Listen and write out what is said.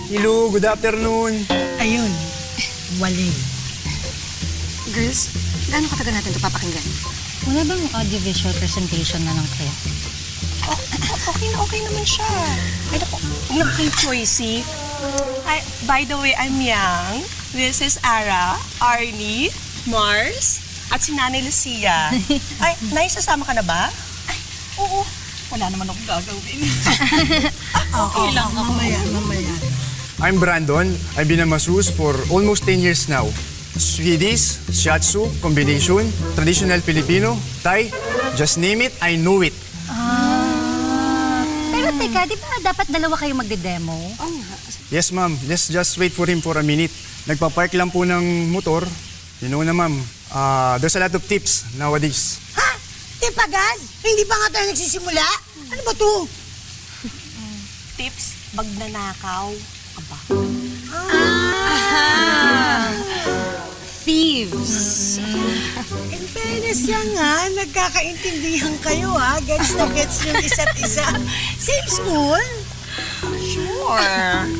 Hello, good afternoon. Ayun, wali. Girls, gaano katagal natin ito papakinggan? Wala bang audiovisual presentation na lang kaya? Okay naman siya. Ay, naku, huwag lang kayong choicy. By the way, I'm Yang. This is Ara, Arnie, Mars, at si Nanay Lucia. Ay, nice, sasama ka na ba? Ay, oo. Wala naman akong gagawin. Okay lang ako. Mamaya. I'm Brandon. I've been a masseuse for almost 10 years now. Swedish, shiatsu, combination, traditional Filipino, Thai, just name it, I know it. Pero teka, di ba dapat dalawa kayo magde-demo? Yes, ma'am. Let's just wait for him for a minute. Nagpa-park lang po ng motor. You know na, ma'am. There's a lot of tips nowadays. Ha? Tipagan? Hindi pa nga tayo nagsisimula? Ano ba to? Tips, magnanakaw. Aba. Thieves! In fairness yan nga, nagkakaintindihan kayo ha. Gets na gets yung isa't isa. Same school? Sure.